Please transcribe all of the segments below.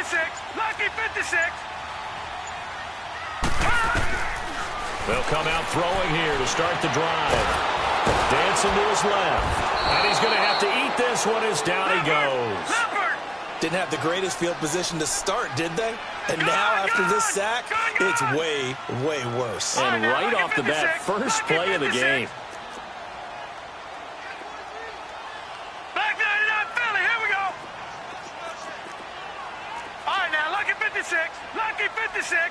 56. Lucky 56. They'll come out throwing here to start the drive. Dancing to his left. And he's going to have to eat this one as down he goes. Didn't have the greatest field position to start, did they? And now, after this sack, it's way, way worse. And right off the bat, first play of the game. Back 99 Philly, here we go. All right, now, lucky 56. Lucky 56.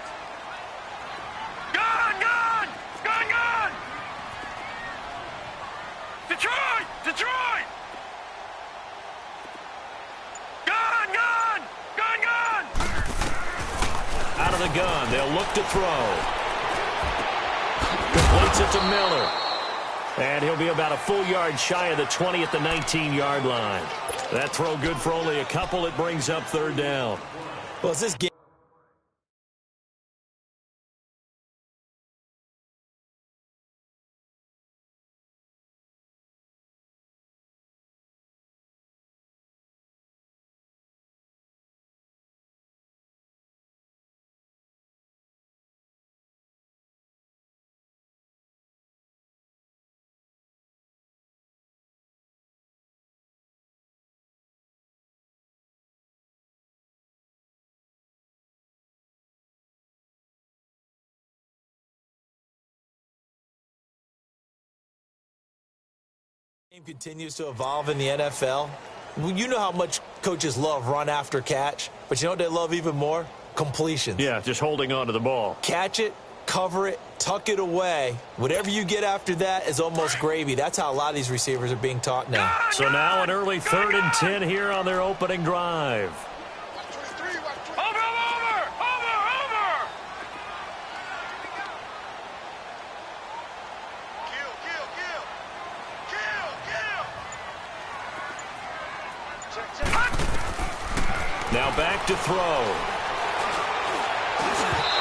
Gone, gone. Gone, gone. Detroit, Detroit. Gone, gone. Gone, gone. Out of the gun, they'll look to throw. Completes it to Miller. And he'll be about a full yard shy of the 20 at the 19-yard line. That throw good for only a couple. It brings up third down. Well, it's this game. Game continues to evolve in the NFL. You know how much coaches love run after catch, but you know what they love even more? Completions. Yeah, just holding on to the ball. Catch it, cover it, tuck it away. Whatever you get after that is almost gravy. That's how a lot of these receivers are being taught now. So now an early 3rd and 10 here on their opening drive. Now back to throw.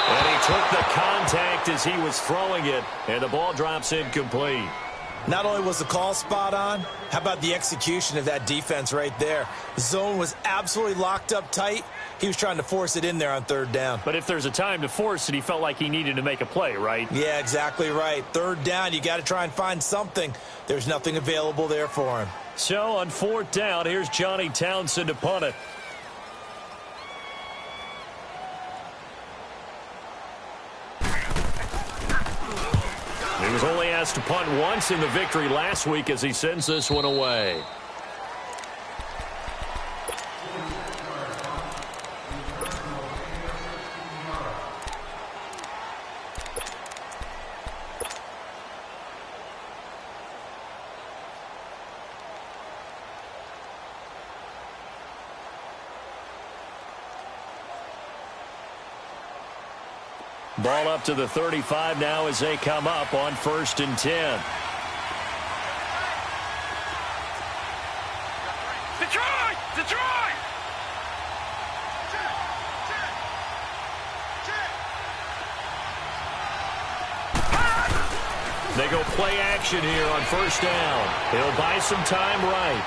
And he took the contact as he was throwing it, and the ball drops incomplete. Not only was the call spot on, how about the execution of that defense right there? The zone was absolutely locked up tight. He was trying to force it in there on 3rd down. But if there's a time to force it, he felt like he needed to make a play, right? Yeah, exactly right. 3rd down, you got to try and find something. There's nothing available there for him. So on 4th down, here's Johnny Townsend to punt it. He was only asked to punt once in the victory last week as he sends this one away. Ball up to the 35 now as they come up on 1st and 10. Detroit! Detroit! They go play action here on 1st down. He'll buy some time right.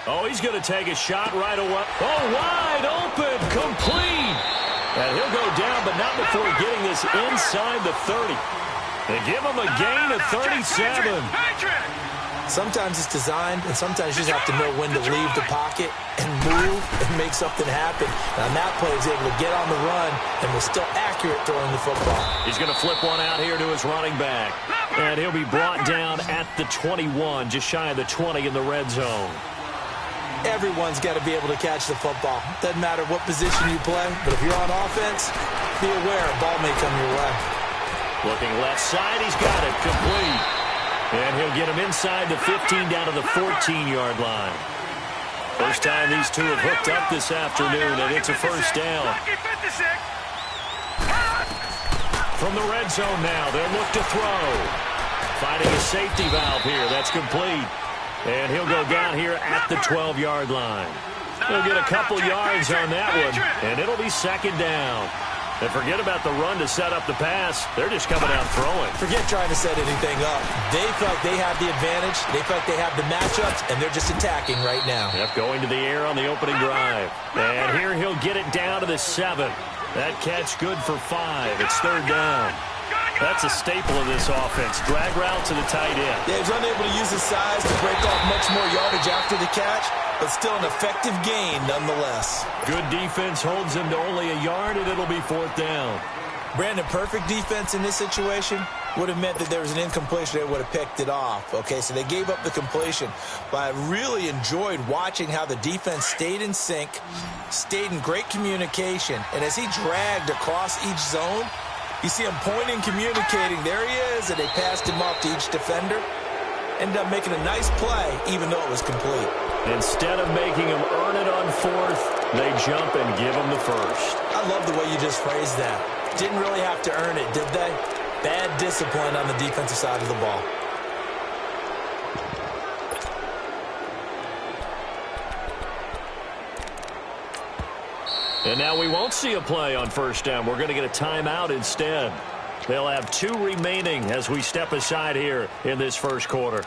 Oh, he's going to take a shot right away. Oh, wide open, complete. And he'll go down, but not before getting this inside the 30. They give him a gain of 37. Sometimes it's designed, and sometimes you just have to know when to leave the pocket and move and make something happen. Now, that player is able to get on the run and was still accurate throwing the football. He's going to flip one out here to his running back. And he'll be brought down at the 21, just shy of the 20 in the red zone. Everyone's got to be able to catch the football. Doesn't matter what position you play, but if you're on offense, be aware a ball may come your way. Looking left side, he's got it, complete. And he'll get him inside the 15 down to the 14-yard line. First time these two have hooked up this afternoon, and it's a 1st down. From the red zone now, they'll look to throw. Finding a safety valve here, that's complete. And he'll go down here at the 12-yard line. He'll get a couple yards on that one, and it'll be 2nd down. And forget about the run to set up the pass. They're just coming out throwing. Forget trying to set anything up. They feel like they have the advantage. They feel like they have the matchups, and they're just attacking right now. Yep, going to the air on the opening drive. And here he'll get it down to the 7. That catch good for 5. It's 3rd down. That's a staple of this offense. Drag route to the tight end. Yeah, he's unable to use his size to break off much more yardage after the catch, but still an effective gain nonetheless. Good defense holds him to only a yard, and it'll be 4th down. Brandon, perfect defense in this situation would have meant that there was an incompletion. They would have picked it off. Okay, so they gave up the completion. But I really enjoyed watching how the defense stayed in sync, stayed in great communication, and as he dragged across each zone, you see him pointing, communicating. There he is, and they passed him off to each defender. Ended up making a nice play, even though it was complete. Instead of making him earn it on 4th, they jump and give him the 1st. I love the way you just phrased that. Didn't really have to earn it, did they? Bad discipline on the defensive side of the ball. And now we won't see a play on 1st down. We're going to get a timeout instead. They'll have 2 remaining as we step aside here in this 1st quarter.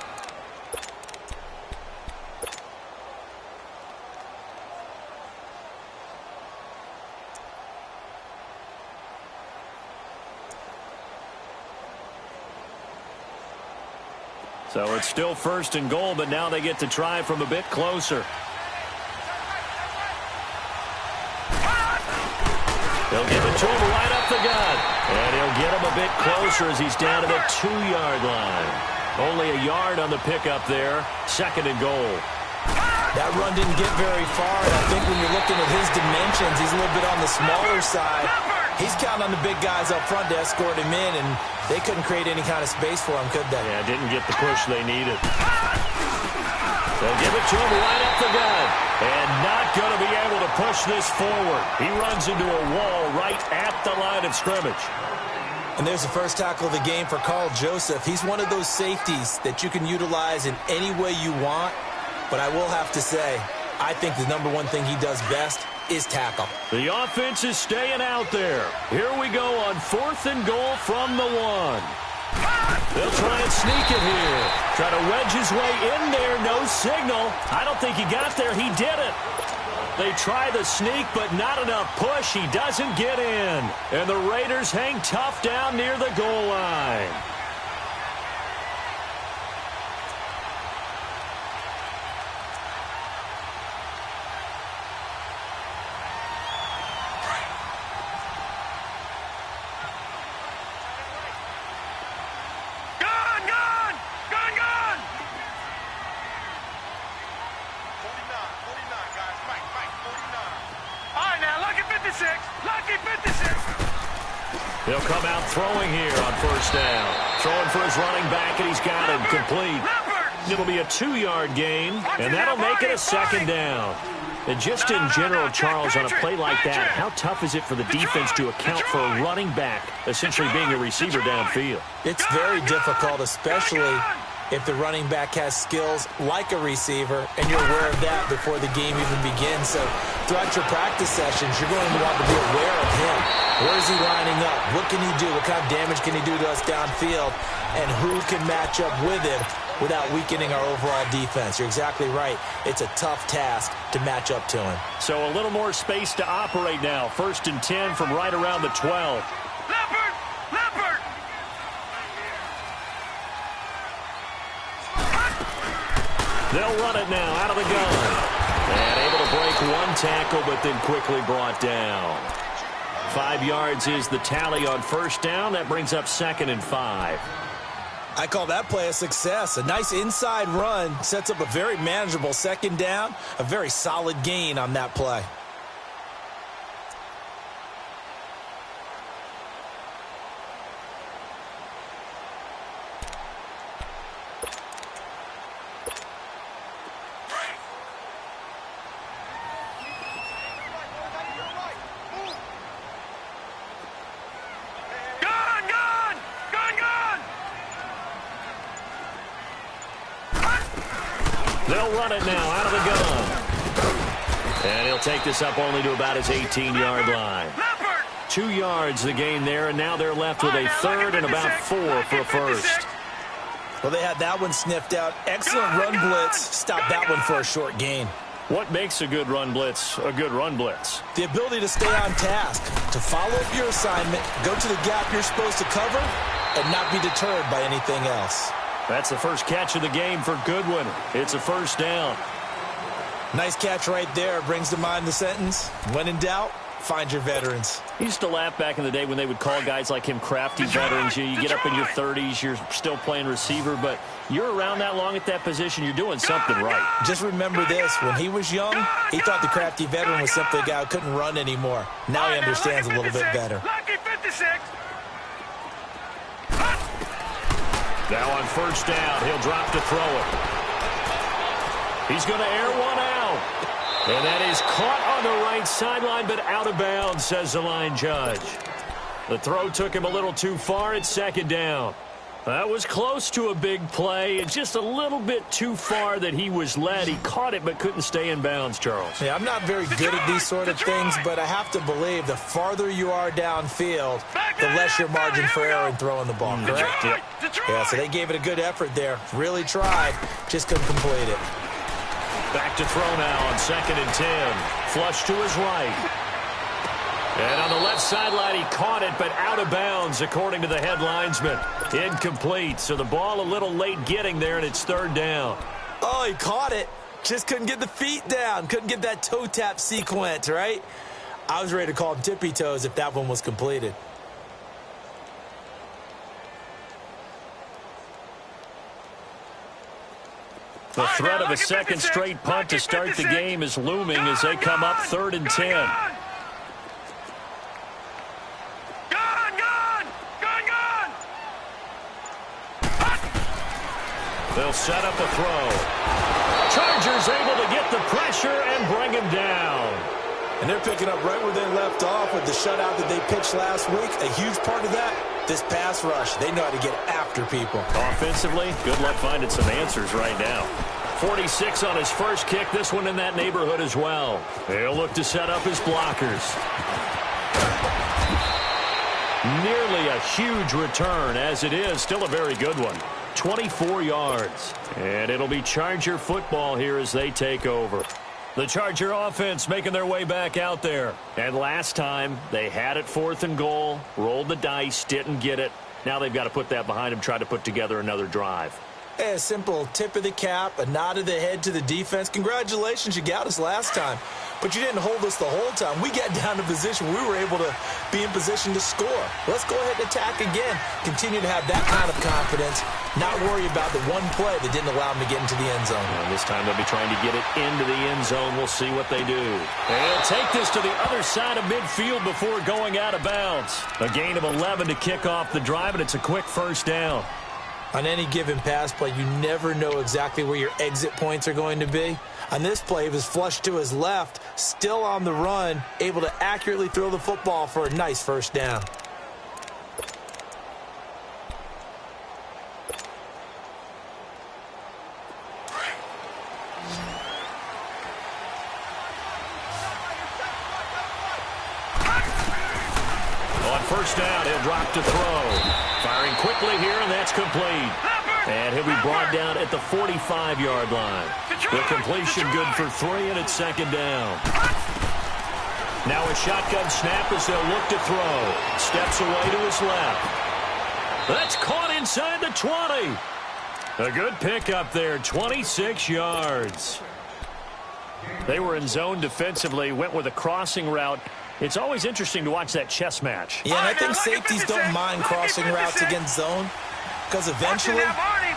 So it's still 1st and goal, but now they get to try from a bit closer. He'll give it to him right up the gut. And he'll get him a bit closer as he's down to the 2-yard line. Only a yard on the pickup there. 2nd and goal. That run didn't get very far, and I think when you're looking at his dimensions, he's a little bit on the smaller side. He's counting on the big guys up front to escort him in, and they couldn't create any kind of space for him, could they? Yeah, didn't get the push they needed. They'll give it to him right up the gut. And not going to be able to push this forward. He runs into a wall right at the line of scrimmage. And there's the first tackle of the game for Carl Joseph. He's one of those safeties that you can utilize in any way you want. But I will have to say, I think the number one thing he does best is tackle. The offense is staying out there. Here we go on 4th and goal from the 1. They'll try and sneak it here. Try to wedge his way in there. No signal. I don't think he got there. He did it. They try the sneak, but not enough push. He doesn't get in. And the Raiders hang tough down near the goal line. He'll come out throwing here on 1st down. Throwing for his running back, and he's got it complete. It'll be a 2-yard gain, and that'll make it a 2nd down. And just in general, Charles, on a play like that, how tough is it for the defense to account for a running back essentially being a receiver downfield? It's very difficult, especially if the running back has skills like a receiver, and you're aware of that before the game even begins. So throughout your practice sessions, you're going to want to be aware of him. Where is he lining up? What can he do? What kind of damage can he do to us downfield? And who can match up with him without weakening our overall defense? You're exactly right. It's a tough task to match up to him. So a little more space to operate now. 1st and 10 from right around the 12. Leopard! They'll run it now out of the gun. And able to break one tackle, but then quickly brought down. 5 yards is the tally on 1st down. That brings up 2nd and 5. I call that play a success. A nice inside run sets up a very manageable 2nd down. A very solid gain on that play. They'll run it now out of the gun. And he'll take this up only to about his 18-yard line. 2 yards the gain there, and now they're left with a third and about 4 for a first. Well, they had that one sniffed out. Excellent run blitz. Stopped that one for a short gain. What makes a good run blitz a good run blitz? The ability to stay on task, to follow up your assignment, go to the gap you're supposed to cover, and not be deterred by anything else. That's the first catch of the game for Goodwin. It's a first down. Nice catch right there. Brings to mind the sentence, when in doubt, find your veterans. I used to laugh back in the day when they would call guys like him crafty veterans. You get up in your 30s, you're still playing receiver, but you're around that long at that position, you're doing something right. Just remember this, when he was young, he thought the crafty veteran was simply a guy who couldn't run anymore. Now he understands a little bit better. Now on first down, he'll drop to throw it. He's going to air one out. And that is caught on the right sideline, but out of bounds, says the line judge. The throw took him a little too far at second down. That was close to a big play. It's just a little bit too far that he was led. He caught it but couldn't stay in bounds, Charles. Yeah, I'm not very good at these sort of things, but I have to believe the farther you are downfield, the less your margin for error in throwing the ball, correct? Yep. Yeah, so they gave it a good effort there. Really tried, just couldn't complete it. Back to throw now on 2nd and 10. Flush to his right. And on the left sideline, he caught it, but out of bounds, according to the head linesman. Incomplete, so the ball a little late getting there, and it's 3rd down. Oh, he caught it. Just couldn't get the feet down. Couldn't get that toe tap sequence, right? I was ready to call him tippy toes if that one was completed. The threat of a second straight punt to start the game is looming as they come up 3rd and 10. They'll set up a throw. Chargers able to get the pressure and bring him down. And they're picking up right where they left off with the shutout that they pitched last week. A huge part of that, this pass rush. They know how to get after people. Offensively, good luck finding some answers right now. 46 on his first kick. This one in that neighborhood as well. They'll look to set up his blockers. Nearly a huge return, as it is. Still a very good one. 24 yards. And it'll be Charger football here as they take over. The Charger offense making their way back out there. And last time, they had it 4th and goal, rolled the dice, didn't get it. Now they've got to put that behind them, try to put together another drive. A simple tip of the cap, a nod of the head to the defense. Congratulations, you got us last time. But you didn't hold us the whole time. We got down to position. We were able to be in position to score. Let's go ahead and attack again. Continue to have that kind of confidence. Not worry about the one play that didn't allow them to get into the end zone. And this time they'll be trying to get it into the end zone. We'll see what they do. They'll take this to the other side of midfield before going out of bounds. A gain of 11 to kick off the drive, and it's a quick first down. On any given pass play, you never know exactly where your exit points are going to be. On this play, he was flushed to his left, still on the run, able to accurately throw the football for a nice first down. On first down, he'll drop to throw. Firing quickly here, and that's complete. And he'll be brought down at the 45-yard line. The completion good for 3, and it's 2nd down. Now a shotgun snap as they'll look to throw. Steps away to his left. That's caught inside the 20. A good pickup there, 26 yards. They were in zone defensively, went with a crossing route. It's always interesting to watch that chess match. Yeah, and I think safeties don't mind crossing routes against zone because eventually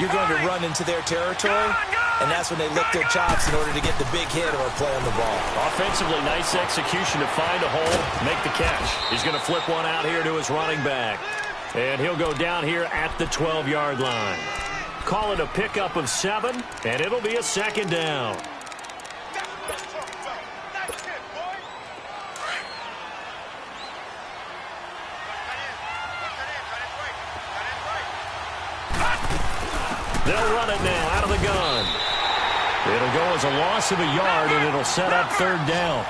you're going to run into their territory, and that's when they lick their chops in order to get the big hit or a play on the ball. Offensively, nice execution to find a hole, make the catch. He's going to flip one out here to his running back. And he'll go down here at the 12-yard line. Call it a pickup of 7, and it'll be a 2nd down. They'll run it now out of the gun. It'll go as a a loss of a yard, and it'll set up third down.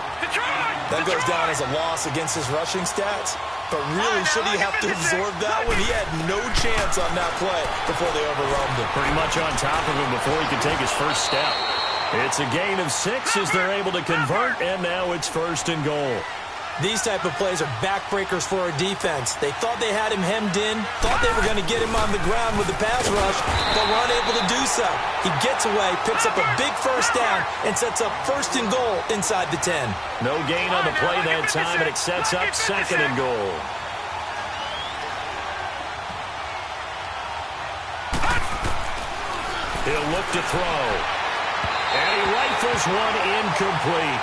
That goes down as a loss against his rushing stats. But really, should he have to absorb that one? He had no chance on that play before they overwhelmed him. Pretty much on top of him before he could take his first step. It's a gain of 6 as they're able to convert, and now it's first and goal. These type of plays are backbreakers for our defense. They thought they had him hemmed in, thought they were going to get him on the ground with the pass rush, but were unable to do so. He gets away, picks up a big first down, and sets up first and goal inside the 10. No gain on the play that time, and it sets up second and goal. He'll look to throw. And he rifles one incomplete.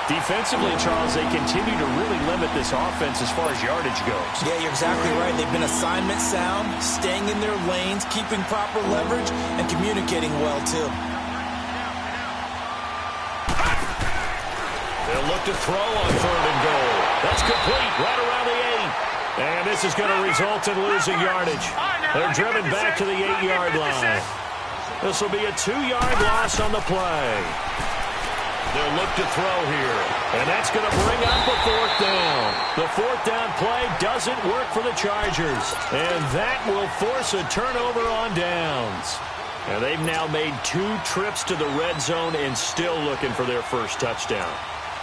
Defensively, Charles, they continue to really limit this offense as far as yardage goes. Yeah, you're exactly right. They've been assignment sound, staying in their lanes, keeping proper leverage, and communicating well, too. They'll look to throw on third and goal. That's complete right around the 8. And this is going to result in losing yardage. They're driven back to the 8-yard line. This will be a 2-yard loss on the play. They'll look to throw here, and that's going to bring up a fourth down. The fourth down play doesn't work for the Chargers, and that will force a turnover on downs. And they've now made 2 trips to the red zone and still looking for their first touchdown.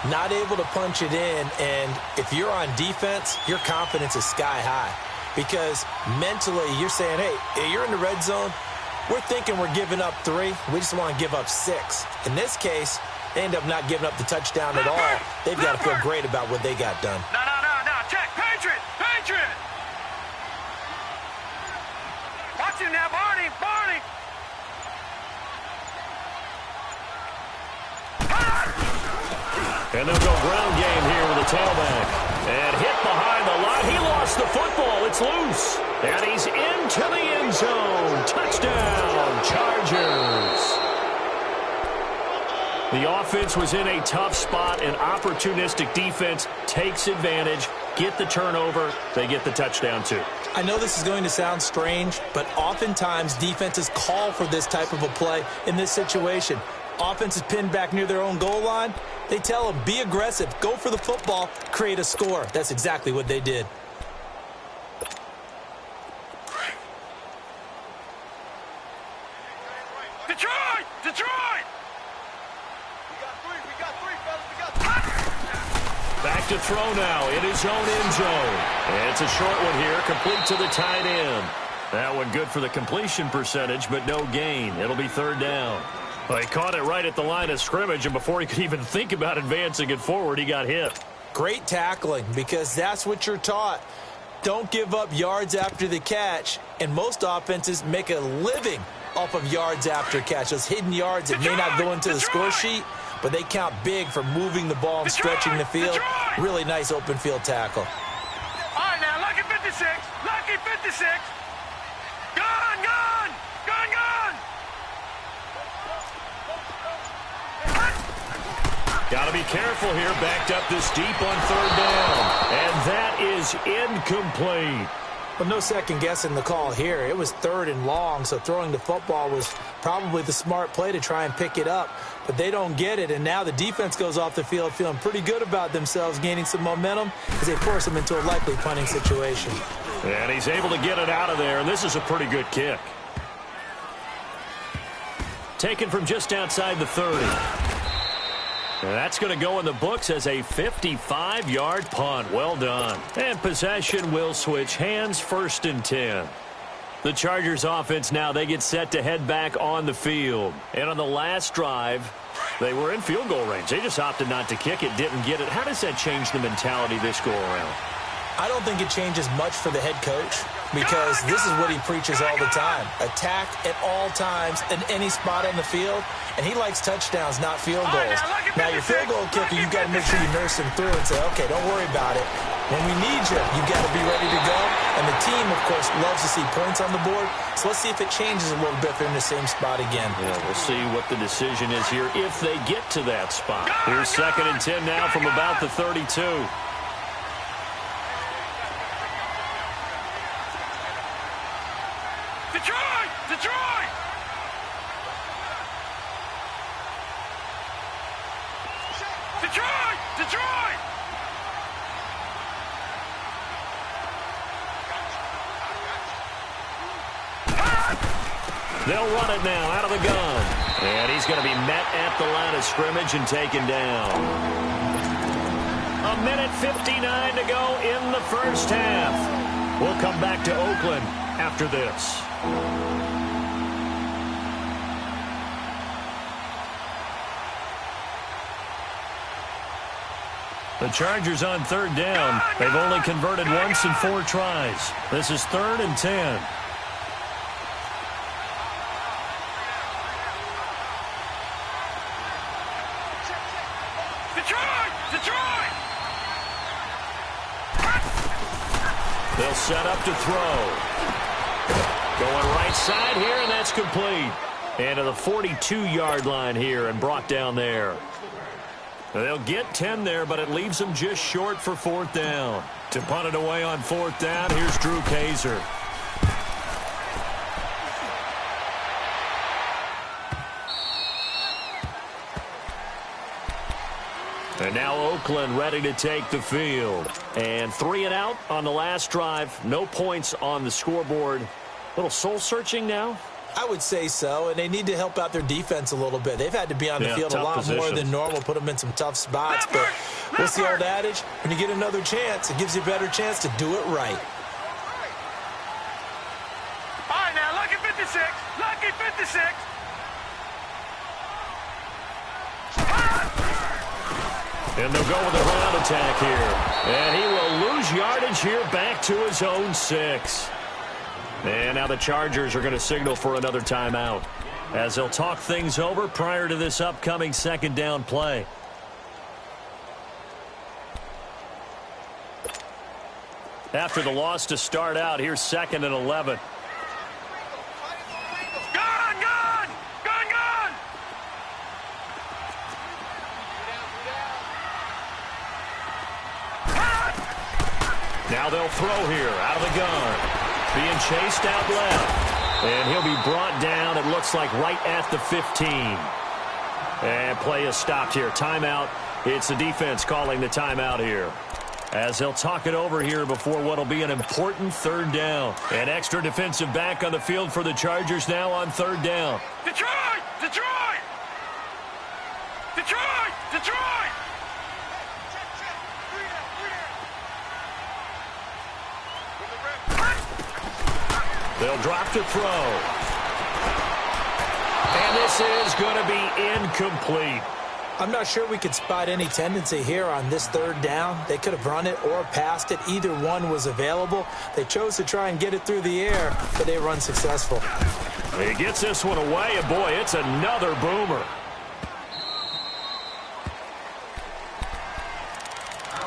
Not able to punch it in, and if you're on defense, your confidence is sky high. Because mentally, you're saying, hey, you're in the red zone. We're thinking we're giving up 3. We just want to give up 6. In this case, they end up not giving up the touchdown at all. They've got to feel great about what they got done. No. Check. Patriot. Watch him now, Barney. And they'll go ground game here with a tailback. And hit behind the line. He lost the football. It's loose. And he's into the end zone. Touchdown, Chargers. The offense was in a tough spot, and opportunistic defense takes advantage, get the turnover, they get the touchdown too. I know this is going to sound strange, but oftentimes defenses call for this type of a play in this situation. Offense is pinned back near their own goal line. They tell them, be aggressive, go for the football, create a score. That's exactly what they did. Detroit! Back to throw now in his own end zone. And it's a short one here, complete to the tight end. That one good for the completion percentage, but no gain. It'll be third down. Well, he caught it right at the line of scrimmage, and before he could even think about advancing it forward, he got hit. Great tackling, because that's what you're taught. Don't give up yards after the catch, and most offenses make a living off of yards after catch. Those hidden yards that may not go into the score sheet, but they count big for moving the ball and stretching the field. Really nice open field tackle. All right, now, lucky 56. Gone. Got to be careful here, backed up this deep on third down. And that is incomplete. Well, no second guessing the call here. It was third and long, so throwing the football was probably the smart play to try and pick it up. But they don't get it, and now the defense goes off the field feeling pretty good about themselves, gaining some momentum as they force them into a likely punting situation. And he's able to get it out of there, and this is a pretty good kick. Taken from just outside the 30. And that's going to go in the books as a 55-yard punt. Well done. And possession will switch hands, first and 10. The Chargers offense now, they get set to head back on the field. And on the last drive, they were in field goal range. They just opted not to kick it, didn't get it. How does that change the mentality this go-around? I don't think it changes much for the head coach, because this is what he preaches all the time. Attack at all times in any spot on the field, and he likes touchdowns, not field goals. Now, your field goal kicker, you've got to make sure you nurse him through and say, okay, don't worry about it. When we need you, you've got to be ready to go. And the team, of course, loves to see points on the board. So let's see if it changes a little bit if they're in the same spot again. Yeah, we'll see what the decision is here if they get to that spot. Here's second and 10 now from about the 32. Detroit! Detroit! Detroit! They'll run it now out of the gun. And he's going to be met at the line of scrimmage and taken down. 1:59 to go in the first half. We'll come back to Oakland after this. The Chargers on third down. They've only converted once in 4 tries. This is 3rd and 10. They'll set up to throw. Going right side here, and that's complete. And to the 42-yard line here and brought down there. They'll get 10 there, but it leaves them just short for 4th down. To punt it away on 4th down, here's Drew Kaiser. And now Oakland ready to take the field. And 3 and out on the last drive. No points on the scoreboard. A little soul-searching now? I would say so, and they need to help out their defense a little bit. They've had to be on the field a lot more than normal, put them in some tough spots. But what's the old adage? When you get another chance, it gives you a better chance to do it right. All right, now, lucky 56. Lucky 56. And they'll go with a ground attack here. And he will lose yardage here back to his own 6. And now the Chargers are going to signal for another timeout as they'll talk things over prior to this upcoming 2nd down play. After the loss to start out, here's 2nd and 11. Now they'll throw here out of the gun. Being chased out left. And he'll be brought down, it looks like, right at the 15. And play is stopped here. Timeout. It's the defense calling the timeout here. As they'll talk it over here before what will be an important 3rd down. An extra defensive back on the field for the Chargers now on 3rd down. Detroit! Detroit! Detroit! Detroit! They'll drop to throw. And this is going to be incomplete. I'm not sure we could spot any tendency here on this 3rd down. They could have run it or passed it. Either one was available. They chose to try and get it through the air, but they were unsuccessful. He gets this one away, and boy, it's another boomer.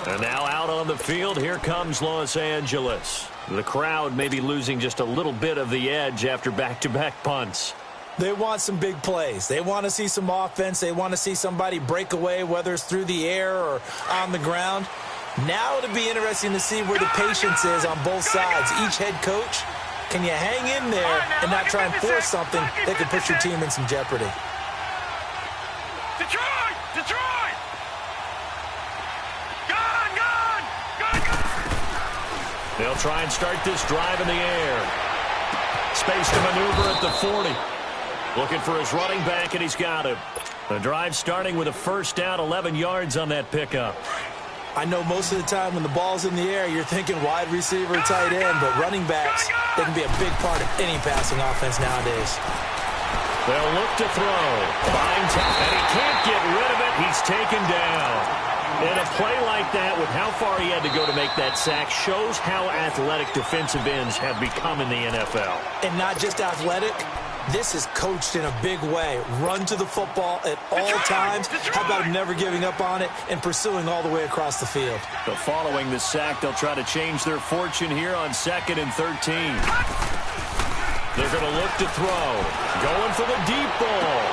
And now out on the field, here comes Los Angeles. The crowd may be losing just a little bit of the edge after back-to-back punts. They want some big plays. They want to see some offense. They want to see somebody break away, whether it's through the air or on the ground. Now it'll be interesting to see where the patience is on both sides. Each head coach, can you hang in there and not try and force something that could put your team in some jeopardy? Detroit! Detroit! Gun! Gun! Gun! Gun! They'll try and start this drive in the air. Space to maneuver at the 40. Looking for his running back, and he's got him. The drive starting with a 1st down, 11 yards on that pickup. I know most of the time when the ball's in the air, you're thinking wide receiver, tight end, but running backs, they can be a big part of any passing offense nowadays. They'll look to throw. And he can't get rid of it. He's taken down. And a play like that, with how far he had to go to make that sack, shows how athletic defensive ends have become in the NFL. And not just athletic. This is coached in a big way. Run to the football at all times. How about never giving up on it and pursuing all the way across the field? But following the sack, they'll try to change their fortune here on 2nd and 13. They're going to look to throw. Going for the deep ball.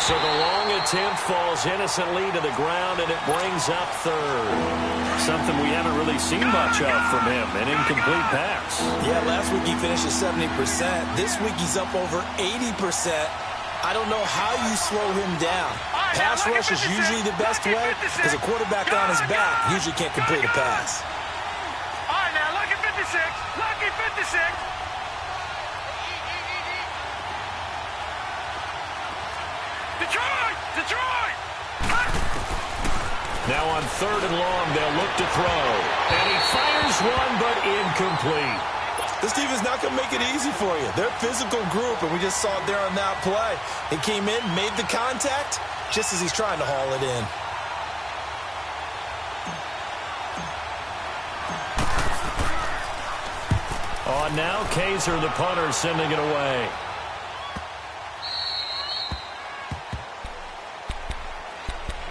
So the long attempt falls innocently to the ground, and it brings up 3rd. Something we haven't really seen much of from him, an incomplete pass. Yeah, last week he finished at 70%. This week he's up over 80%. I don't know how you slow him down. Pass rush is usually the best way because a quarterback on his back usually can't complete a pass. All right, now, lucky 56. Lucky 56. Detroit! Detroit! Now on 3rd and long, they'll look to throw. And he fires one, but incomplete. This defense not going to make it easy for you. They're a physical group, and we just saw it there on that play. He came in, made the contact, just as he's trying to haul it in. On now, Kaiser, the punter, sending it away.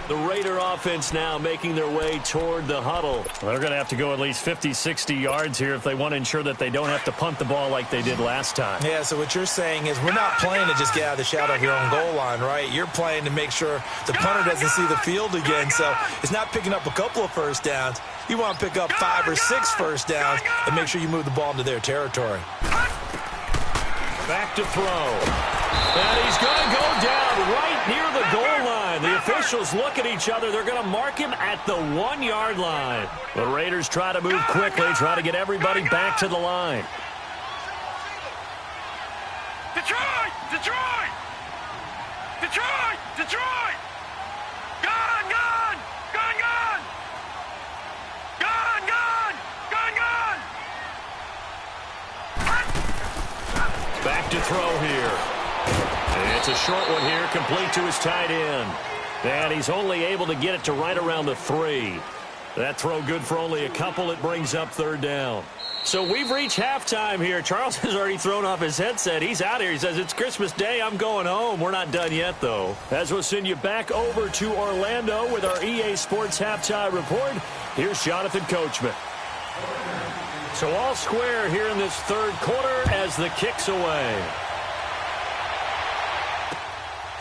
The Raider offense now making their way toward the huddle. Well, they're going to have to go at least 50, 60 yards here if they want to ensure that they don't have to punt the ball like they did last time. Yeah, so what you're saying is we're not playing to just get out of the shadow of your own goal line, right? You're playing to make sure the punter doesn't see the field again. So it's not picking up a couple of first downs. You want to pick up 5 or 6 first downs and make sure you move the ball into their territory. Back to throw. And he's going to go down right near the goal line. The officials look at each other. They're going to mark him at the 1-yard line. The Raiders try to move quickly, try to get everybody back to the line. Detroit! Detroit! Detroit! Detroit! Gone! Gone! Gone! Gone! Gone! Gone! Gone! Gone! Back to throw here. And it's a short one here, complete to his tight end. And he's only able to get it to right around the 3. That throw good for only a couple. It brings up 3rd down. So we've reached halftime here. Charles has already thrown off his headset. He's out here. He says, it's Christmas Day. I'm going home. We're not done yet, though. As we'll send you back over to Orlando with our EA Sports Halftime Report, here's Jonathan Coachman. So all square here in this 3rd quarter as the kick's away.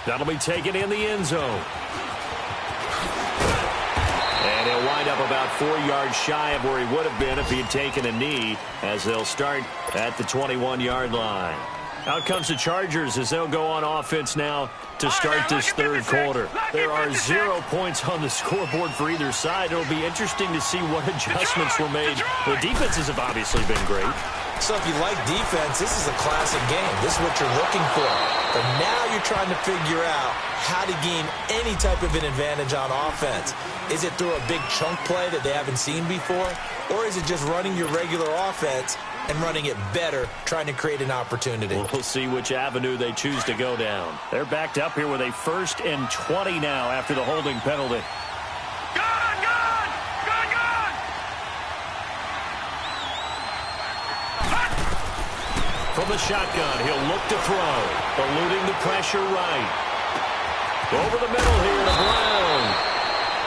That'll be taken in the end zone. And he'll wind up about 4 yards shy of where he would have been if he had taken a knee, as they'll start at the 21-yard line. Out comes the Chargers as they'll go on offense now to start this 3rd quarter. There are 0 points on the scoreboard for either side. It'll be interesting to see what adjustments were made. The defenses have obviously been great. So if you like defense, this is a classic game. This is what you're looking for. But now you're trying to figure out how to gain any type of an advantage on offense. Is it through a big chunk play that they haven't seen before? Or is it just running your regular offense and running it better, trying to create an opportunity? We'll see which avenue they choose to go down. They're backed up here with a 1st and 20 now after the holding penalty. Gone! Gone! Gone! Gone! From the shotgun, he'll look to throw, eluding the pressure right. Over the middle here to Brown.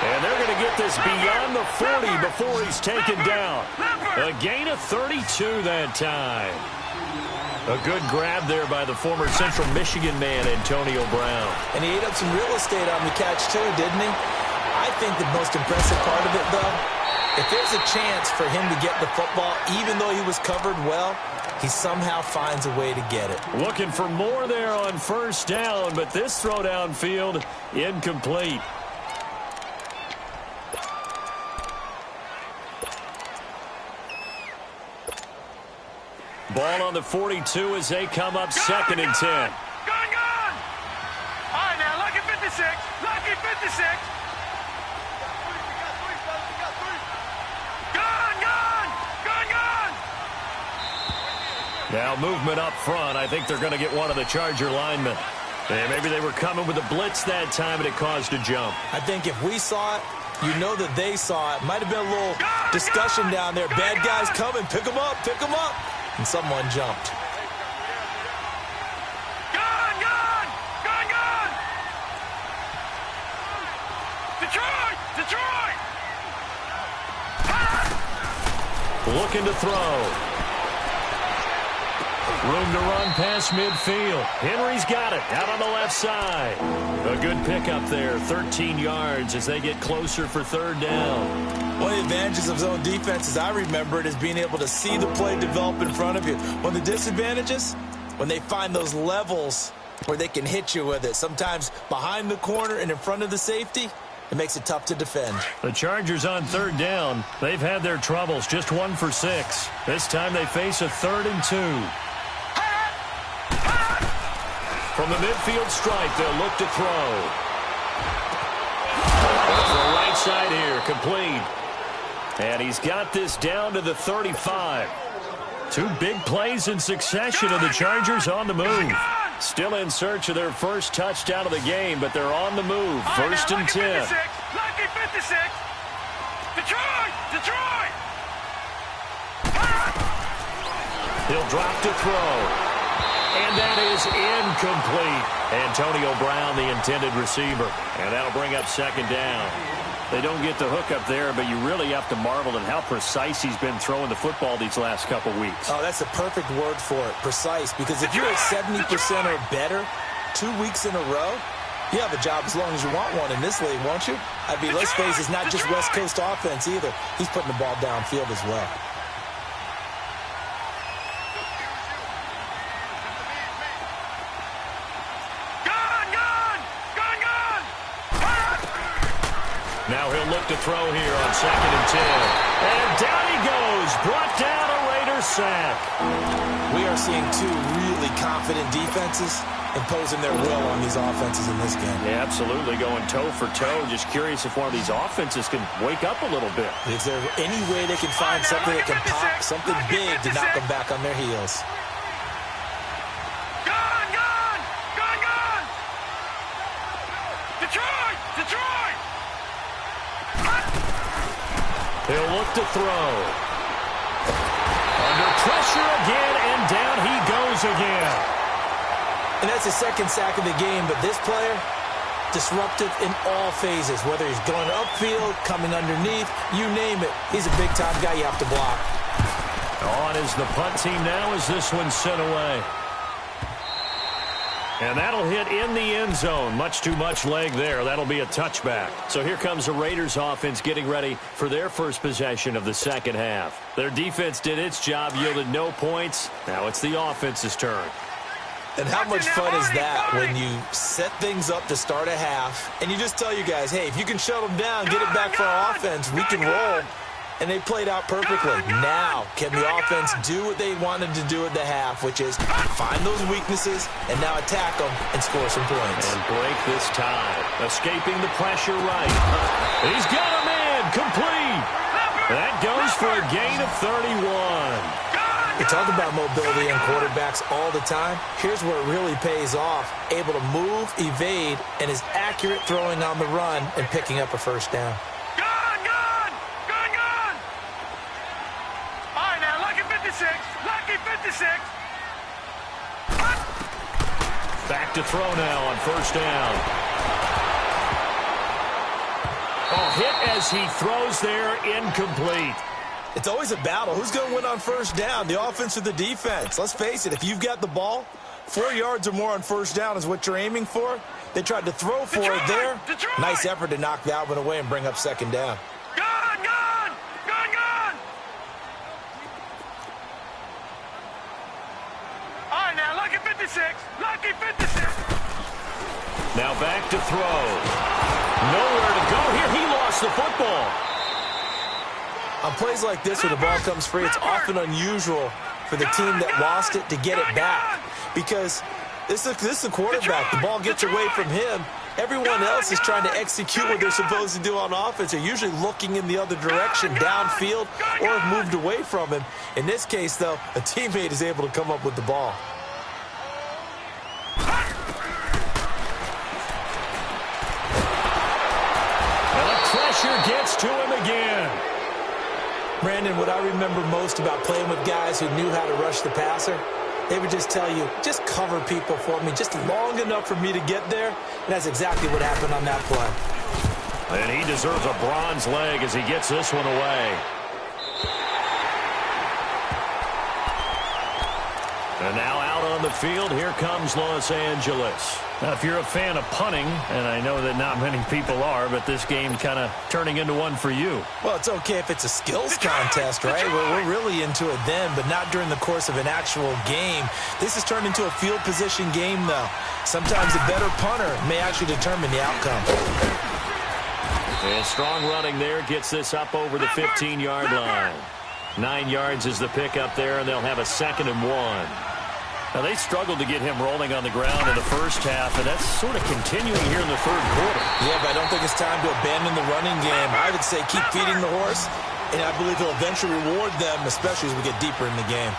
And they're going to get this beyond the 40 before he's taken down. A gain of 32 that time. A good grab there by the former Central Michigan man, Antonio Brown. And he ate up some real estate on the catch, too, didn't he? I think the most impressive part of it, though, if there's a chance for him to get the football, even though he was covered well, he somehow finds a way to get it. Looking for more there on 1st down, but this throw downfield, incomplete. Ball on the 42 as they come up 2nd and 10. Gone! Gone! All right, now, lucky 56. Lucky 56. Gone! Gone! Gone! Gone! Now movement up front. I think they're going to get one of the Charger linemen. And maybe they were coming with a blitz that time and it caused a jump. I think if we saw it, you know that they saw it. Might have been a little discussion down there. Bad guys coming. Pick them up. Pick them up. And someone jumped. Gone! Gone! Gone! Gone! Detroit! Detroit! Looking to throw. Room to run past midfield. Henry's got it out on the left side. A good pickup there, 13 yards as they get closer for 3rd down. One of the advantages of zone defense, as I remember it, is being able to see the play develop in front of you. One of the disadvantages, when they find those levels where they can hit you with it. Sometimes behind the corner and in front of the safety, it makes it tough to defend. The Chargers on third down. They've had their troubles, just 1 for 6. This time they face a 3rd and 2. From the midfield stripe, they'll look to throw. Off the right side here, complete. And he's got this down to the 35. 2 big plays in succession, and the Chargers on the move. Still in search of their first touchdown of the game, but they're on the move. 1st and 10. Lucky 56. Detroit! He'll drop to throw. And that is incomplete. Antonio Brown, the intended receiver. And that'll bring up 2nd down. They don't get the hook up there, but you really have to marvel at how precise he's been throwing the football these last couple weeks. Oh, that's the perfect word for it, precise. Because if you're at 70% or better 2 weeks in a row, you have a job as long as you want one in this league, won't you? I mean, let's face it, it's not just West Coast offense either. He's putting the ball downfield as well. Now he'll look to throw here on 2nd and 10. And down he goes. Brought down a Raiders sack. We are seeing 2 really confident defenses imposing their will on these offenses in this game. Yeah, absolutely. Going toe for toe. Just curious if one of these offenses can wake up a little bit. Is there any way they can find something that can pop, something big to knock them back on their heels? Detroit! He'll look to throw. Under pressure again, and down he goes again. And that's the 2nd sack of the game, but this player, disruptive in all phases, whether he's going upfield, coming underneath, you name it. He's a big-time guy you have to block. On is the punt team now as this one's sent away. And that'll hit in the end zone. Much too much leg there. That'll be a touchback. So here comes the Raiders offense getting ready for their first possession of the 2nd half. Their defense did its job, yielded no points. Now it's the offense's turn. And how much fun is that when you set things up to start a half and you just tell you guys, hey, if you can shut them down, get it back for our offense, we can roll. And they played out perfectly. Now, can the offense do what they wanted to do at the half, which is find those weaknesses and now attack them and score some points. And break this tie. Escaping the pressure right. He's got a man. Complete. That goes for a gain of 31. We talk about mobility in quarterbacks all the time. Here's where it really pays off. Able to move, evade, and is accurate throwing on the run and picking up a 1st down. Lucky 56. Back to throw now on 1st down. Oh, hit as he throws there, incomplete. It's always a battle. Who's going to win on 1st down, the offense or the defense? Let's face it, if you've got the ball, 4 yards or more on 1st down is what you're aiming for. They tried to throw for it there. Nice effort to knock that one away and bring up 2nd down. Lucky 56. Now back to throw. Nowhere to go here. He lost the football. On plays like this where the ball comes free, it's often unusual for the team that lost it to get it back. Because this is the quarterback. The ball gets away from him. Everyone else is trying to execute what they're supposed to do on offense. They're usually looking in the other direction, downfield, or have moved away from him. In this case, though, a teammate is able to come up with the ball. Pressure gets to him again. Brandon, what I remember most about playing with guys who knew how to rush the passer, they would just tell you, just cover people for me, just long enough for me to get there. And that's exactly what happened on that play. And he deserves a bronze leg as he gets this one away. And now out on the field. Here comes Los Angeles. Now, if you're a fan of punting, and I know that not many people are, but this game kind of turning into one for you. Well, it's okay if it's a skills contest, right? We're really into it then, but not during the course of an actual game. This has turned into a field position game, though. Sometimes a better punter may actually determine the outcome. And strong running there gets this up over the 15-yard line. 9 yards is the pickup there, and they'll have a 2nd and 1. Now, they struggled to get him rolling on the ground in the first half, and that's sort of continuing here in the third quarter. Yeah, but I don't think it's time to abandon the running game. I would say keep feeding the horse, and I believe he'll eventually reward them, especially as we get deeper in the game.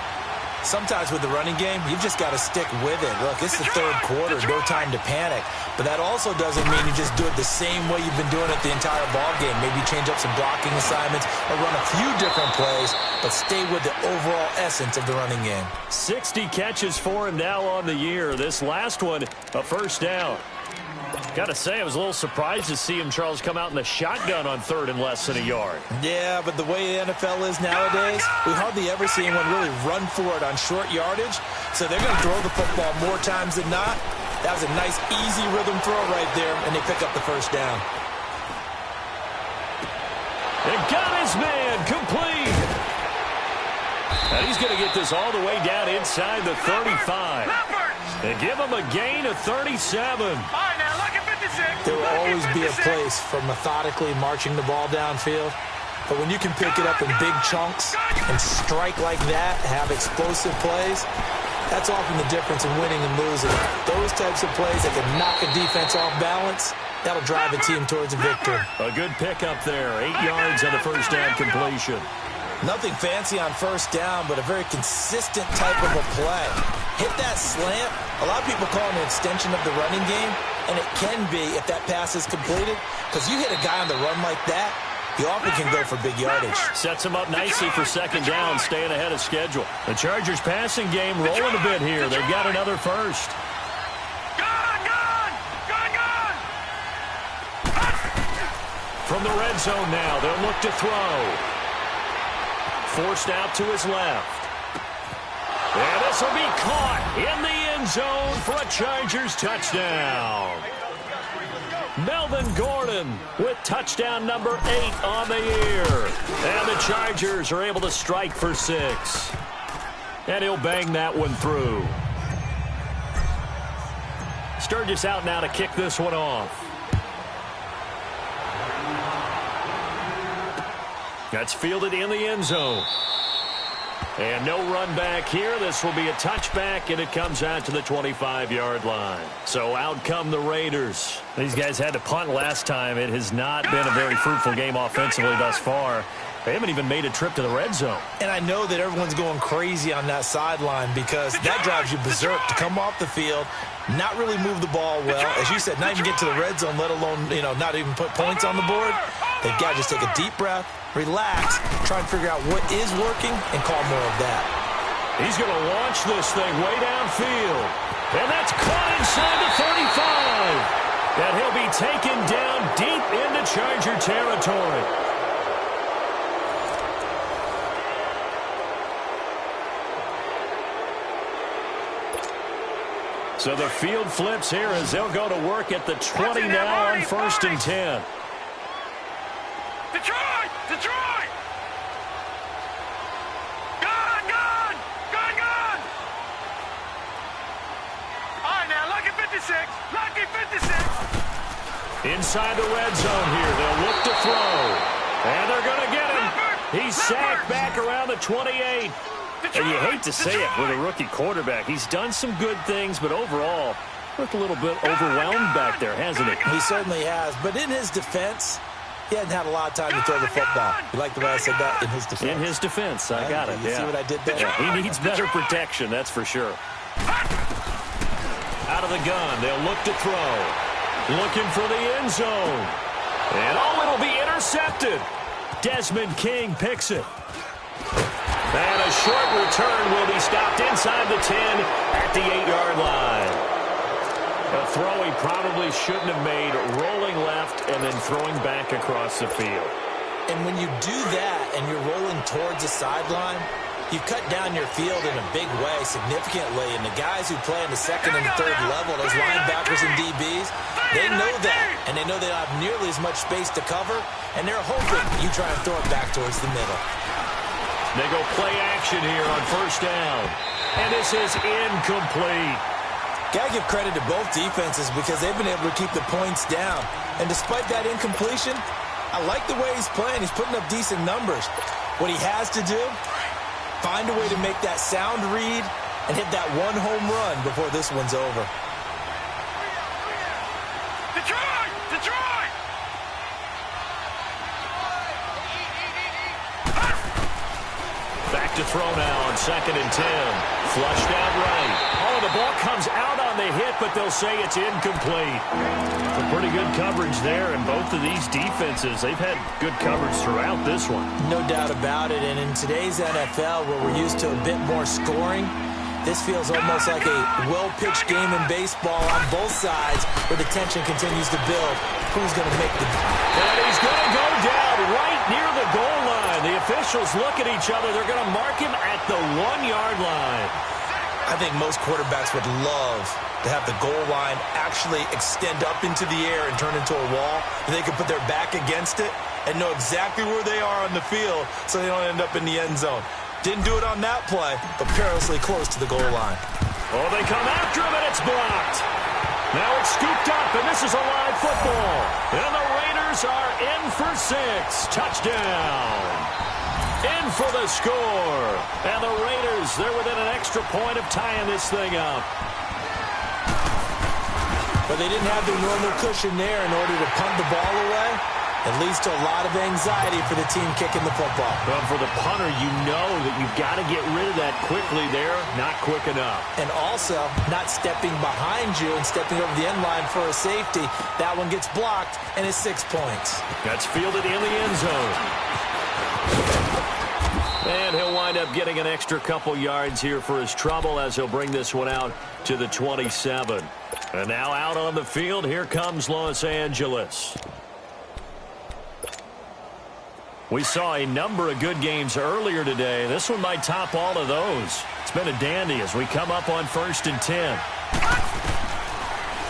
Sometimes with the running game, you've just got to stick with it. Look, it's the third quarter, no time to panic. But that also doesn't mean you just do it the same way you've been doing it the entire ball game. Maybe change up some blocking assignments or run a few different plays, but stay with the overall essence of the running game. 60 catches for him now on the year. This last one, a first down. Got to say, I was a little surprised to see him, Charles, come out in the shotgun on 3rd and less than a yard. Yeah, but the way the NFL is nowadays, we hardly ever see anyone really run for it on short yardage. So they're going to throw the football more times than not. That was a nice, easy rhythm throw right there, and they pick up the first down. It got his man complete. And he's going to get this all the way down inside the 35. And give him a gain of 37. There will always be a place for methodically marching the ball downfield. But when you can pick it up in big chunks and strike like that, have explosive plays, that's often the difference in winning and losing. Those types of plays that can knock a defense off balance, that'll drive a team towards a victory. A good pickup there. 8 yards on the first down completion. Nothing fancy on first down, but a very consistent type of a play. Hit that slant. A lot of people call it an extension of the running game, and it can be if that pass is completed, because you hit a guy on the run like that, he often can go for big yardage. Sets him up nicely for 2nd down, staying ahead of schedule. The Chargers passing game rolling a bit here. They've got another first. From the red zone now, they'll look to throw. Forced out to his left. And this will be caught in the end zone for a Chargers touchdown. Melvin Gordon with touchdown number 8 on the year. And the Chargers are able to strike for 6. And he'll bang that one through. Sturgis out now to kick this one off. That's fielded in the end zone. And no run back here. This will be a touchback, and it comes out to the 25-yard line. So out come the Raiders. These guys had to punt last time. It has not been a very fruitful game offensively thus far. They haven't even made a trip to the red zone. And I know that everyone's going crazy on that sideline because that drives you berserk to come off the field, not really move the ball well. As you said, not even get to the red zone, let alone, not even put points on the board. They've got to just take a deep breath, relax, try and figure out what is working, and call more of that. He's going to launch this thing way downfield. And that's caught inside the 35. And he'll be taken down deep into Charger territory. So the field flips here as they'll go to work at the 20 now on 1st and 10. Detroit! Detroit! Gone! Gone! Gone! Gone! All right, now, lucky 56. Lucky 56. Inside the red zone here. They'll look to throw. And they're going to get him. He's sacked back around the 28. And you hate to say it with a rookie quarterback. He's done some good things, but overall, looked a little bit overwhelmed back there, hasn't he? He certainly has. But in his defense, he hadn't had a lot of time to throw the football. You like the way I said that? In his defense. In his defense. I got it. You see what I did there? Yeah, he needs better protection, that's for sure. Out of the gun. They'll look to throw. Looking for the end zone. And it'll be intercepted. Desmond King picks it. And a short return will be stopped inside the 10 at the 8-yard line. A throw he probably shouldn't have made, rolling left and then throwing back across the field. And when you do that and you're rolling towards the sideline, You've cut down your field in a big way, significantly, and the guys who play in the second and the third level, those linebackers and DBs, they know that, and they know they don't have nearly as much space to cover, and they're hoping you try and throw it back towards the middle. They go play action here on first down, and this is incomplete. Got to give credit to both defenses because they've been able to keep the points down, and despite that incompletion, I like the way he's playing. He's putting up decent numbers. What he has to do, find a way to make that sound read and hit that one home run before this one's over. Detroit! Detroit! Back to throw now on 2nd and 10. Flushed out right. Oh, the ball comes out on the hit, but they'll say it's incomplete. Some pretty good coverage there, and both of these defenses, they've had good coverage throughout this one. No doubt about it, and in today's NFL, where we're used to a bit more scoring, this feels almost like a well-pitched game in baseball on both sides where the tension continues to build. Who's going to make the... And he's going to go down right near the goal line. The officials look at each other. They're going to mark him at the 1-yard line. I think most quarterbacks would love to have the goal line actually extend up into the air and turn into a wall. And they can put their back against it and know exactly where they are on the field so they don't end up in the end zone. Didn't do it on that play, but perilously close to the goal line. Oh, they come after him, and it's blocked. Now it's scooped up, and this is a live football. And the Raiders are in for 6. Touchdown. In for the score. And the Raiders, they're within an extra point of tying this thing up. But they didn't have their normal cushion there in order to punt the ball away. It leads to a lot of anxiety for the team kicking the football. But for the punter, you know that you've got to get rid of that quickly there. Not quick enough. And also, not stepping behind you and stepping over the end line for a safety. That one gets blocked, and it's 6 points. That's fielded in the end zone. And he'll wind up getting an extra couple yards here for his trouble as he'll bring this one out to the 27. And now out on the field, here comes Los Angeles. We saw a number of good games earlier today. This one might top all of those. It's been a dandy as we come up on 1st and 10.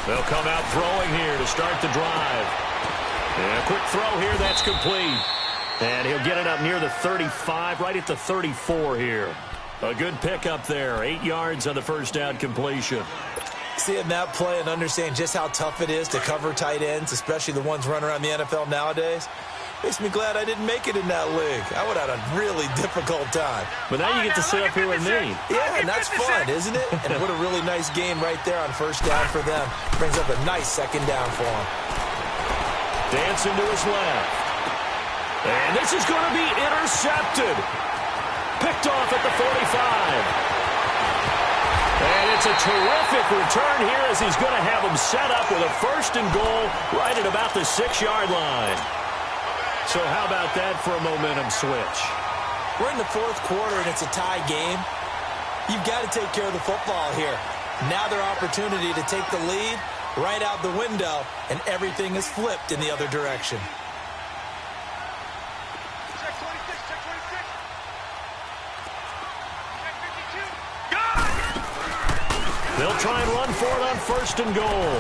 They'll come out throwing here to start the drive. And a quick throw here, that's complete. And he'll get it up near the 35, right at the 34 here. A good pickup there, 8 yards on the first down completion. Seeing that play and understanding just how tough it is to cover tight ends, especially the ones running around the NFL nowadays, makes me glad I didn't make it in that league. I would have had a really difficult time. But now you get to sit up here with me. Yeah, and that's fun, isn't it? And what a really nice game right there on first down for them. Brings up a nice second down for them. Dancing to his left. And this is going to be intercepted. Picked off at the 45. And it's a terrific return here as he's going to have him set up with a 1st and goal right at about the 6-yard line. So how about that for a momentum switch? We're in the 4th quarter and it's a tie game. You've got to take care of the football here. Now their opportunity to take the lead right out the window, and everything is flipped in the other direction. Check 26, check 26. Check 52. They'll try and run for it on 1st and goal.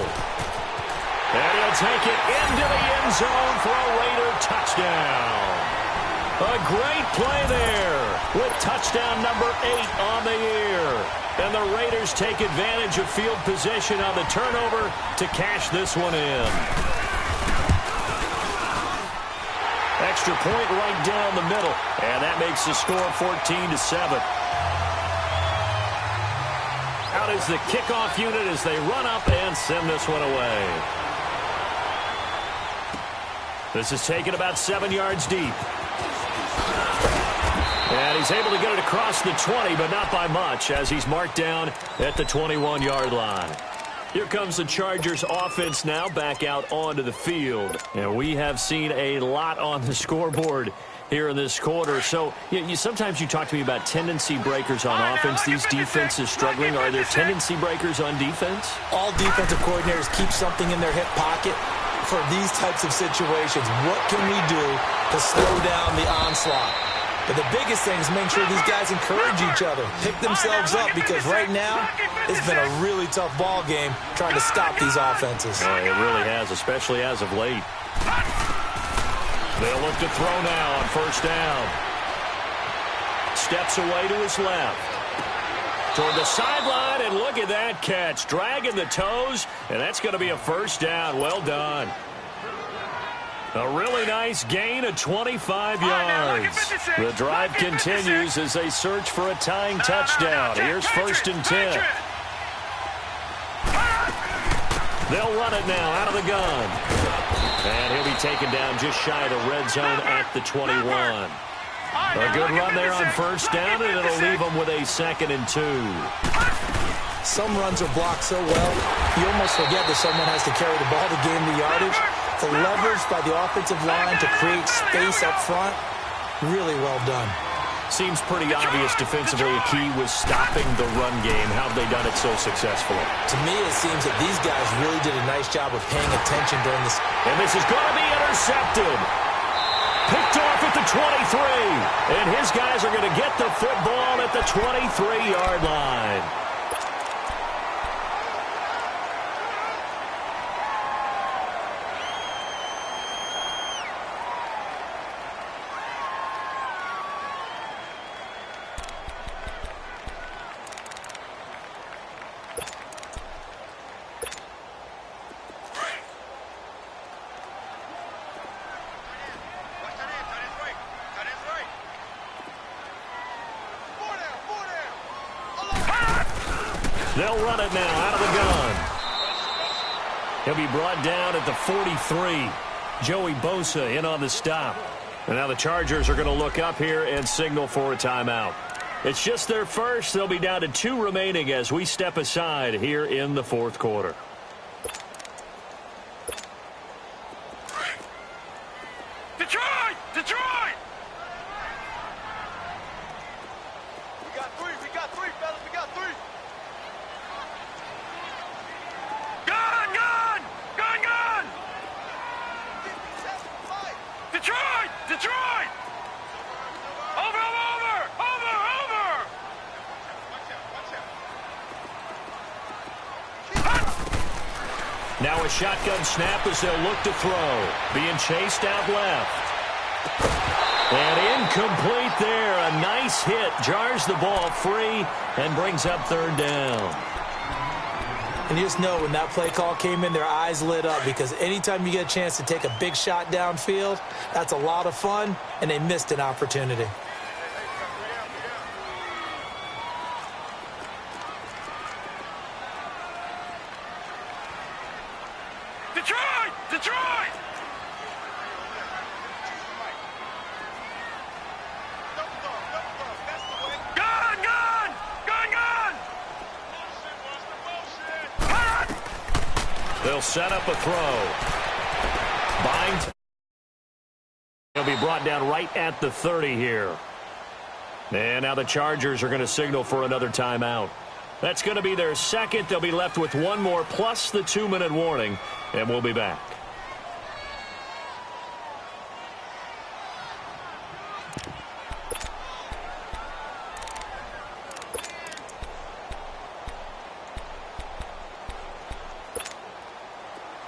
And he'll take it into the end zone for a Raider touchdown. A great play there with touchdown number 8 on the year. And the Raiders take advantage of field position on the turnover to cash this one in. Extra point right down the middle. And that makes the score 14-7. Out is the kickoff unit as they run up and send this one away. This is taken about 7 yards deep. And he's able to get it across the 20, but not by much, as he's marked down at the 21-yard line. Here comes the Chargers offense now back out onto the field. And we have seen a lot on the scoreboard here in this quarter. So sometimes you talk to me about tendency breakers on offense. These defenses struggling. Are there tendency breakers on defense? All defensive coordinators keep something in their hip pocket for these types of situations. What can we do to slow down the onslaught? But the biggest thing is make sure these guys encourage each other, pick themselves up, because right now it's been a really tough ball game trying to stop these offenses. Oh, it really has, especially as of late. They'll look to throw now on first down. Steps away to his left. Toward the sideline, and look at that catch. Dragging the toes, and that's going to be a first down. Well done. A really nice gain of 25 yards. The drive continues as they search for a tying touchdown. Here's first and 10. They'll run it now out of the gun. And he'll be taken down just shy of the red zone at the 21. A good run there on first down, and it'll leave them with a 2nd and 2. Some runs are blocked so well, you almost forget that someone has to carry the ball to gain the yardage. The leverage by the offensive line to create space up front, really well done. Seems pretty obvious defensively a key was stopping the run game. How have they done it so successfully? To me, it seems that these guys really did a nice job of paying attention during this. And this is going to be intercepted. Picked off at the 23. And his guys are going to get the football at the 23-yard line. They'll run it now out of the gun. He'll be brought down at the 43. Joey Bosa in on the stop. And now the Chargers are going to look up here and signal for a timeout. It's just their first. They'll be down to 2 remaining as we step aside here in the 4th quarter. Detroit! Detroit! We got three, fellas. We got 3. Gun! Detroit! Detroit! Over! Now a shotgun snap as they'll look to throw. Being chased out left. And incomplete there. A nice hit. Jars the ball free and brings up 3rd down. And you just know when that play call came in, their eyes lit up, because anytime you get a chance to take a big shot downfield, that's a lot of fun, and they missed an opportunity. Detroit! Detroit! They'll set up a throw. Bind. He'll be brought down right at the 30 here. And now the Chargers are going to signal for another timeout. That's going to be their 2nd. They'll be left with 1 more plus the 2-minute warning, and we'll be back.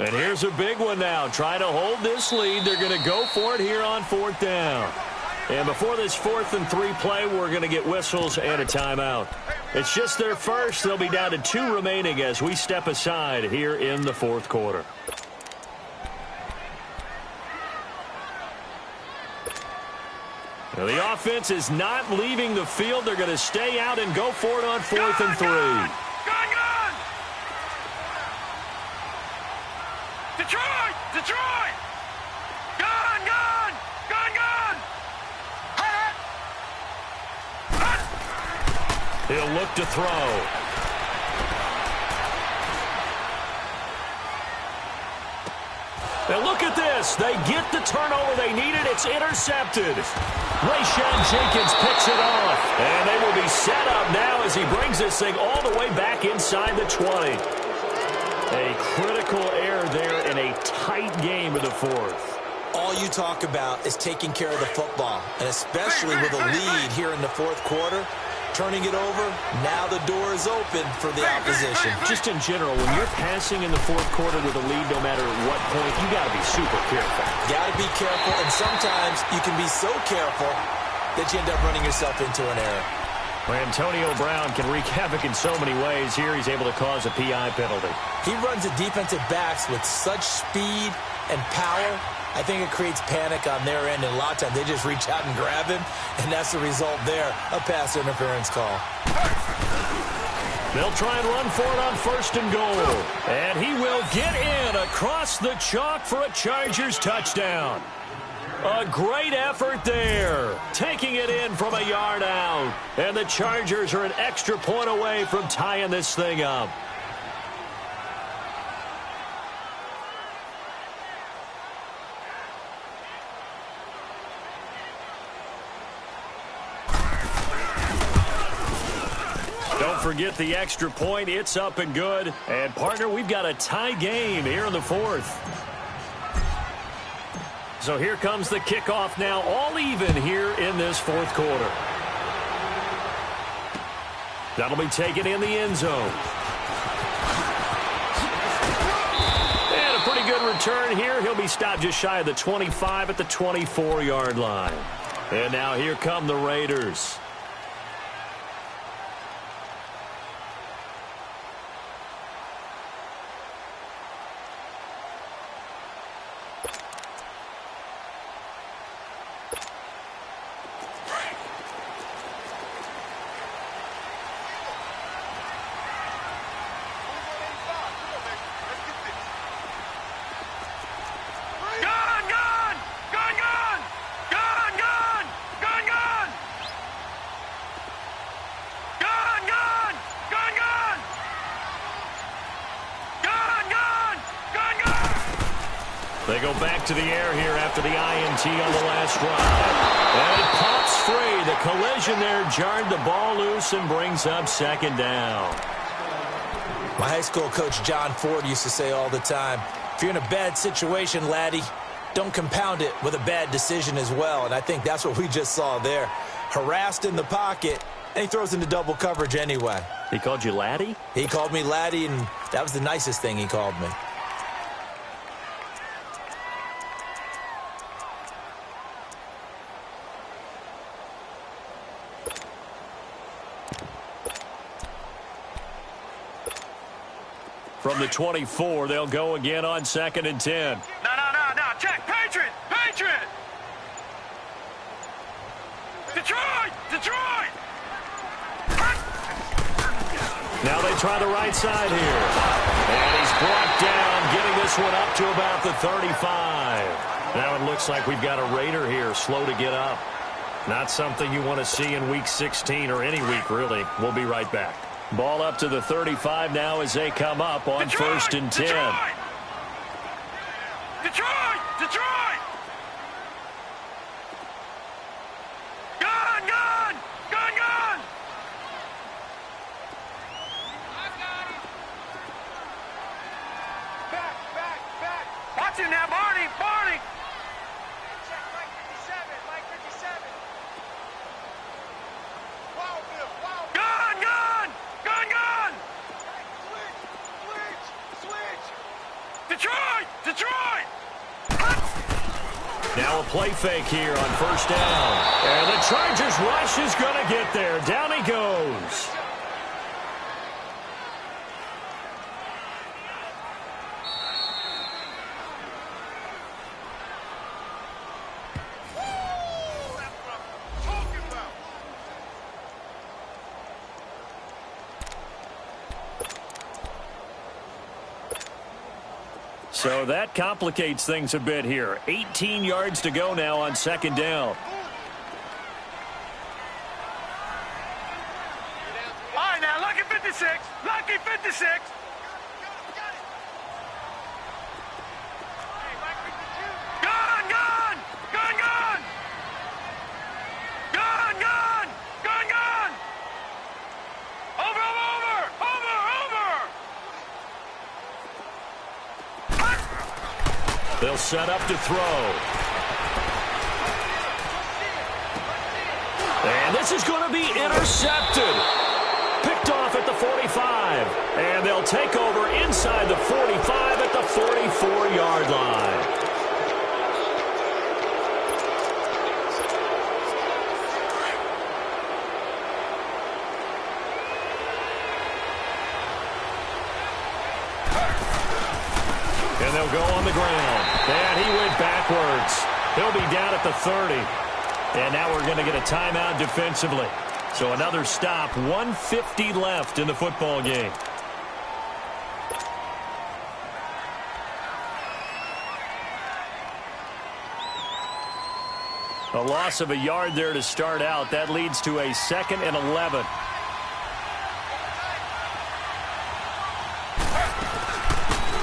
And here's a big one now. Trying to hold this lead. They're going to go for it here on 4th down. And before this 4th and 3 play, we're going to get whistles and a timeout. It's just their first. They'll be down to 2 remaining as we step aside here in the 4th quarter. Now the offense is not leaving the field. They're going to stay out and go for it on 4th and 3. Gun! Detroit! Detroit! Gun! He'll look to throw. And look at this. They get the turnover they needed. It's intercepted. Rayshawn Jenkins picks it off. And they will be set up now as he brings this thing all the way back inside the 20. A critical error there in a tight game in the 4th. all you talk about is taking care of the football, and especially with a lead here in the fourth quarter, turning it over, now the door is open for the opposition. Just in general, when you're passing in the fourth quarter with a lead, no matter what point, you got to be super careful. Got to be careful, and sometimes you can be so careful that you end up running yourself into an error. Well, Antonio Brown can wreak havoc in so many ways. Here he's able to cause a PI penalty. He runs at defensive backs with such speed and power. I think it creates panic on their end, and a lot of times they just reach out and grab him, and that's the result there, a pass interference call. They'll try and run for it on first and goal. And he will get in across the chalk for a Chargers touchdown. A great effort there, taking it in from a yard out. And the Chargers are an extra point away from tying this thing up. Don't forget the extra point. It's up and good. And, partner, we've got a tie game here in the fourth. So here comes the kickoff now, all even here in this fourth quarter. That'll be taken in the end zone. And a pretty good return here. He'll be stopped just shy of the 25 at the 24-yard line. And now here come the Raiders. They go back to the air here after the INT on the last drive. And it pops free. The collision there jarred the ball loose and brings up second down. My high school coach John Ford used to say all the time, if you're in a bad situation, laddie, don't compound it with a bad decision as well. And I think that's what we just saw there. Harassed in the pocket, and he throws into double coverage anyway. He called you laddie? He called me laddie, and that was the nicest thing he called me. From the 24, they'll go again on 2nd and 10. No. Check. Patriot. Detroit. Now they try the right side here. And he's brought down, getting this one up to about the 35. Now it looks like we've got a Raider here, slow to get up. Not something you want to see in Week 16 or any week, really. We'll be right back. Ball up to the 35 now as they come up on Detroit, 1st and 10. Detroit! Gun! Back. Watch him now, Barney! Check Mike 57. Gun! Switch! Detroit! Now a play fake here on 1st down. And the Chargers rush is going to get there. Down he goes. So that complicates things a bit here. 18 yards to go now on 2nd down. All right, now, lucky 56. Gun! Over! They'll set up to throw. this is going to be intercepted. Picked off at the 45. And they'll take over inside the 45 at the 44-yard line. And they'll go on the ground. And he went backwards. He'll be down at the 30. And now we're going to get a timeout defensively. So another stop, 1:50 left in the football game. A loss of a yard there to start out. That leads to a 2nd and 11.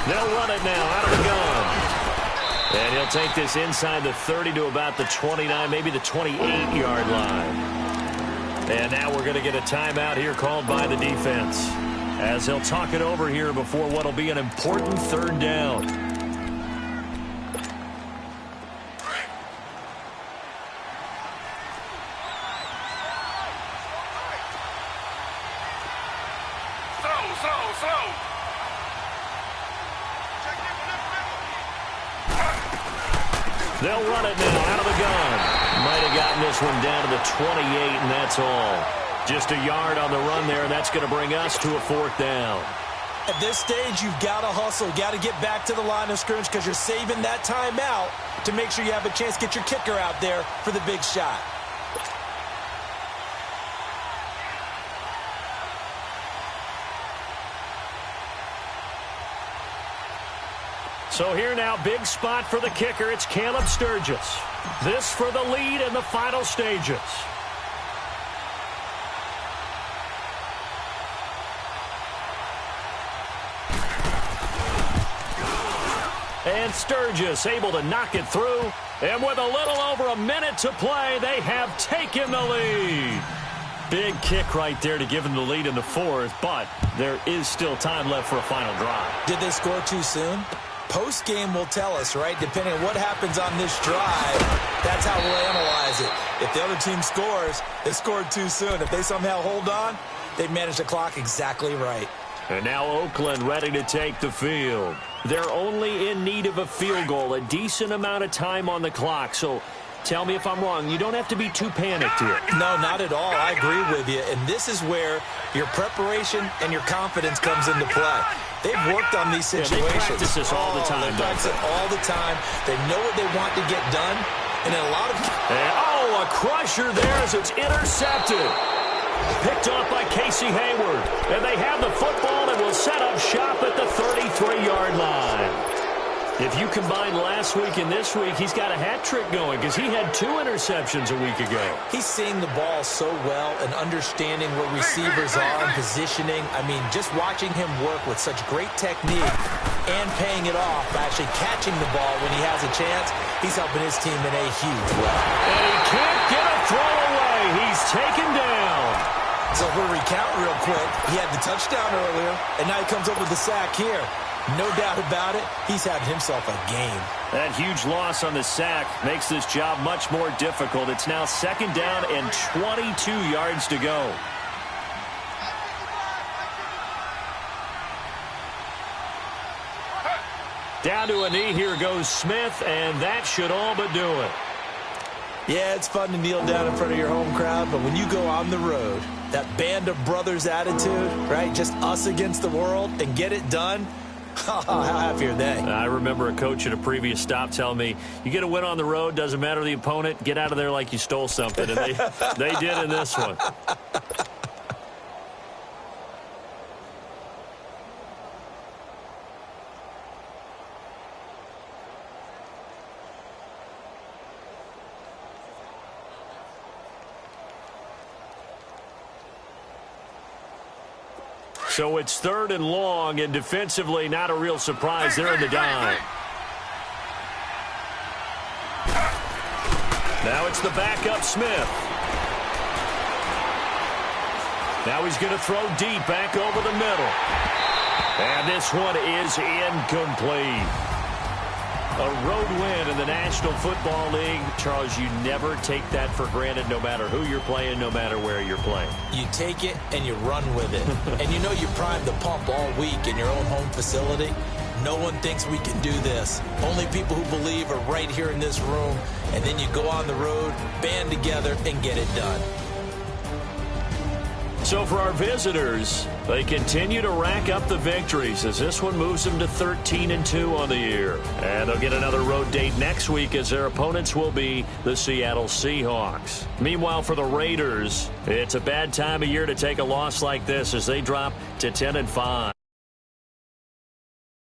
They'll run it now out of the gun. And he'll take this inside the 30 to about the 29, maybe the 28-yard line. And now we're going to get a timeout here called by the defense, as they'll talk it over here before what will be an important 3rd down. They'll run it now out of the gun. Might have gotten this one down to the 28, and that's all. Just a yard on the run there, and that's going to bring us to a 4th down. At this stage, you've got to hustle. You've got to get back to the line of scrimmage because you're saving that timeout to make sure you have a chance to get your kicker out there for the big shot. So here now, big spot for the kicker. It's Caleb Sturgis. This for the lead in the final stages. And Sturgis able to knock it through. And with a little over a minute to play, they have taken the lead. Big kick right there to give them the lead in the 4th, but there is still time left for a final drive. Did they score too soon? Post-game will tell us, right? Depending on what happens on this drive, that's how we'll analyze it. If the other team scores, they scored too soon. If they somehow hold on, they've managed the clock exactly right. And now Oakland ready to take the field. They're only in need of a field goal, a decent amount of time on the clock. So tell me if I'm wrong. You don't have to be too panicked here. No, not at all. I agree with you. And this is where your preparation and your confidence comes into play. They've worked on these situations. Yeah, they practice this all the time. They practice it all the time. They know what they want to get done. And in a lot of... And, a crusher there as it's intercepted. Picked off by Casey Hayward. And they have the football and will set up shop at the 33-yard line. If you combine last week and this week, he's got a hat trick going because he had 2 interceptions a week ago. He's seeing the ball so well and understanding where receivers are and positioning. I mean, just watching him work with such great technique and paying it off by actually catching the ball when he has a chance, he's helping his team in a huge way. And he can't get a throw away. He's taken down. So if we recount real quick, he had the touchdown earlier, and now he comes up with the sack here. No doubt about it, he's having himself a game. That huge loss on the sack makes this job much more difficult. It's now 2nd down and 22 yards to go. Down to a knee, here goes Smith, and that should all but do it. Yeah, it's fun to kneel down in front of your home crowd, but when you go on the road, that band of brothers attitude, right, just us against the world, and get it done, how happy are they? I remember a coach at a previous stop telling me, you get a win on the road, doesn't matter the opponent, get out of there like you stole something. And they did in this one. So it's 3rd and long, and defensively, not a real surprise. They're in the dime. Now it's the backup Smith. Now he's going to throw deep back over the middle. And this one is incomplete. A road win in the National Football League Charles, you never take that for granted no matter who you're playing, no matter where you're playing. You take it and you run with it. And you know you primed the pump all week in your own home facility. No one thinks we can do this. Only people who believe are right here in this room. And then you go on the road, band together, and get it done. So for our visitors, they continue to rack up the victories as this one moves them to 13-2 on the year. And they'll get another road date next week as their opponents will be the Seattle Seahawks. Meanwhile, for the Raiders, it's a bad time of year to take a loss like this as they drop to 10-5.